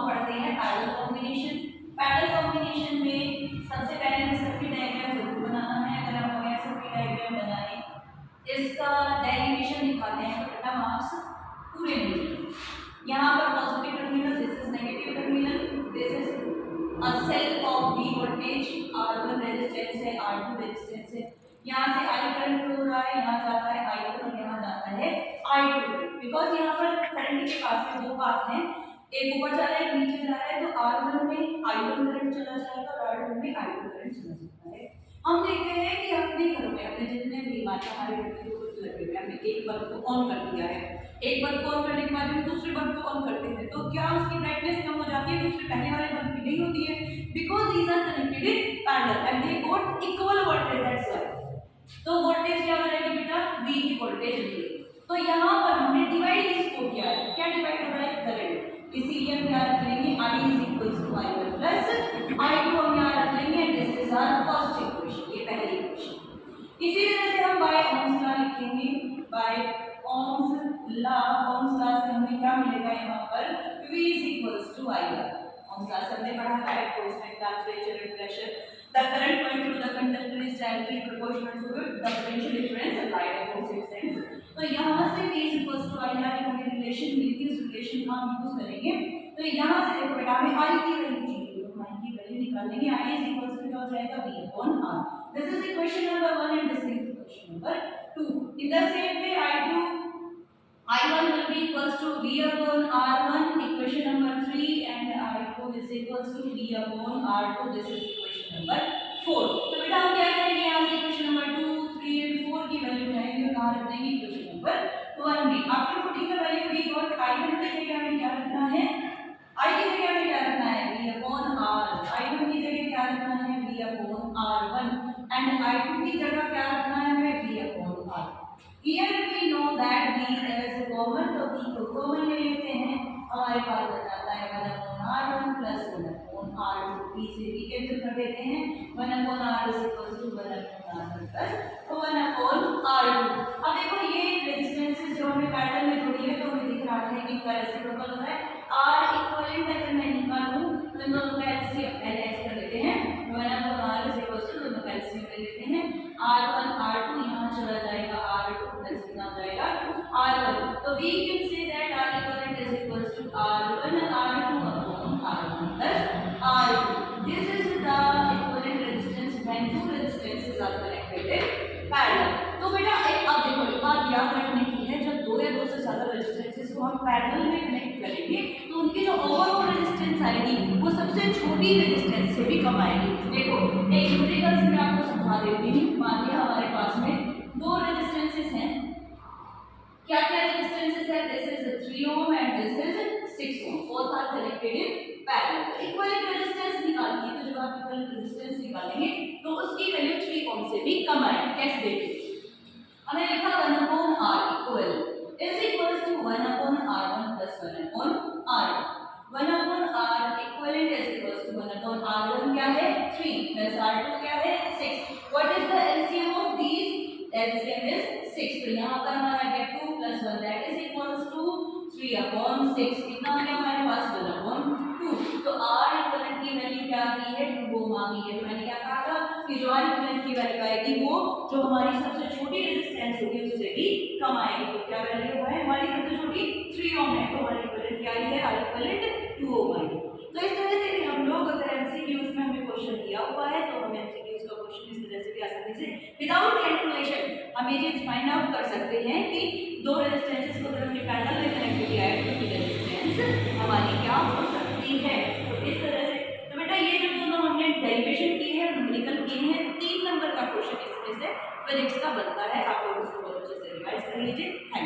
पढ़ते हैं parallel combination. Parallel combination में सबसे पहले हमें सर्किट डायग्राम जरूर बनाना है। अगर हम हमें सर्किट डायग्राम बनाने इसका डेरिवेशन दिखाते हैं तो बेटा मार्क्स पूरे मिलेंगे। यहाँ पर positive terminal, this is negative terminal, this is a cell of V voltage, R1 resistance है, R2 रेजिस्टेंस है। यहाँ से I करंट फ्लो हो रहा है, यहाँ जाता है I1 और यहाँ जाता है I2। बिकॉज यहाँ पर करंट के पास में दो पाथ हैं, एक ऊपर जा रहा है एक नीचे जा रहा है, तो R1 में I1 करंट चला जाएगा और R2 में I2 करंट चला जाता है। हम देखते हैं कि अपने घरों में अपने जितने भी हमारे घर में लगे हुए हमने एक बल्ब को ऑन कर दिया है, एक बल्ब को ऑन करने के बाद हम दूसरे बल्ब को ऑन करते हैं तो क्या उसकी ब्राइटनेस कम हो जाती है, दूसरे पहले वाले बल्ब की नहीं होती है? Because these are connected in parallel and they got equal voltage, that's why. तो वोल्टेज क्या बनेगी बेटा? V की वोल्टेज मिलेगी। तो यहाँ पर हमने डिवाइड इसको किया है, क्या डिवाइड हो रहा है? करंट। इसीलिए हम यहाँ रख लेंगे I is equals to I1 plus I2 हम यहाँ रख लेंगे and this is our first equation, ये पहली इक्वेशन। इसी तरह से हम बाय ओम्स लॉ लिखेंगे, बाय ओम्स लॉ से हमें क्या मिलेगा यहाँ पर? V is equals to I1। Ohms law से हमने पढ़ा है constant temperature and pressure, the current flowing through the conductor is directly proportional to the potential difference applied across its ends। तो यहाँ से V is equals to I यानी हमें relation मिली थी, उस रिलेशन का हम यूज करेंगे। तो यहाँ से देखो बेटा हमें I की वैल्यू चाहिए, तो I की वैल्यू निकालेंगे। I is equals to क्या हो जाएगा? V upon R। This is equation number 1 and this is equation number 2। In the same way I1 will be equals to V upon R1, equation number 3, and I2 is equals to V upon R2, this is equation number 4। तो बेटा हम क्या करेंगे? यहाँ से equation number 2, 3 and 4 की value उठाएंगे और कहाँ रख देंगे? इक्वेशन नंबर 1 में। After putting the value we got I1 की जगह हमें क्या रखना है? I की जगह हमें क्या रखना है? V upon R। I1 की जगह क्या रखना है? V upon R1 and I2 की जगह क्या रखना है हमें? V upon R। Here we know that V is common, तो V को कॉमन ले लेते हैं, हमारे पास बच जाता है 1 upon R1 plus 1 upon R2। V से V कैंसिल कर देते हैं, 1 upon R is equals to 1 upon R1 plus 1 upon R2। अब देखो ये रेजिस्टेंसेस जो हमें पैरेलल में जोड़ी है तो हमें दिख रहा है कि इनका रेसिप्रोकल हो रहा है। R इक्विवेलेंट अगर मैं निकालूं तो इन दोनों का एलसीएम ऐसे कर लेते हैं, 1 upon R is equals to दोनों का एलसीएम ले लेते हैं, R1 R2 यहाँ चला जाएगा, R2 प्लस कितना जाएगा? R1। तो we can say that R equivalent is equals to R1 R2 upon R1 plus R2। This is the equivalent resistance when two resistances are connected in parallel। तो बेटा एक अब देखो एक बात याद रखने की है, जब दो या दो से ज्यादा रेजिस्टेंसेस को हम पैरेलल में कनेक्ट करेंगे तो उनकी जो ओवरऑल रेजिस्टेंस आएगी वो सबसे छोटी रेजिस्टेंस से भी कम आएगी। देखो एक न्यूमेरिकल से मैं आपको समझा देती हूँ। मान लिया हमारे पास में दो रेजिस्टेंसेस हैं, क्या क्या रेजिस्टेंसेस है? This is 3 ohm and this is 6 ohm, both are connected in parallel. Equivalent resistance निकालनी है तो जब आप इक्विवेलेंट रेजिस्टेंस निकालेंगे तो उसकी वैल्यू 3 ओम से भी कम आएगी। कैसे देखिए, हमने लिखा 1 upon R equal is equals to 1 upon R1 plus 1 upon R2। 1 upon R equivalent is equals to 1 upon R1 क्या है? 3 plus R2 क्या है? 6। What is the LCM of these? LCM is 6। तो यहाँ पर हमारा गया 2 plus 1 that is equals to 3 upon 6। कितना आ गया हमारे पास? 1 upon 2। तो R इक्विवेलेंट की वैल्यू क्या आ गई है? 2 ओम आ गई है। तो मैंने क्या कहा था कि जो R इक्विवेलेंट की वैल्यू आएगी वो जो हमारी सबसे छोटी रेजिस्टेंस होगी उससे भी कम आएगी। तो क्या वैल्यू है हमारी सबसे छोटी? 3 ओम है, तो हमारी इक्विवेलेंट क्या आई है? R इक्विवेलेंट 2 ओम आई है। तो इस तरह से हम लोग अगर एमसीक्यूज में हमें क्वेश्चन दिया हुआ है तो हम एमसीक्यूज का क्वेश्चन इस तरह से भी आसानी से विदाउट कैलकुलेशन हम ये चीज फाइंड आउट कर सकते हैं कि दो रेजिस्टेंसेस को अगर हमने पैरेलल में कनेक्ट किया है तो रेजिस्टेंस हमारी क्या हो सकती है। तो इस तरह से तो बेटा ये जो दोनों हमने डेरिवेशन की है, न्यूमेरिकल किए हैं, 3 नंबर का क्वेश्चन इस तरह से फिजिक्स का बनता है। आप लोग उसको बहुत अच्छे से रिवाइज कर लीजिए। Thank you.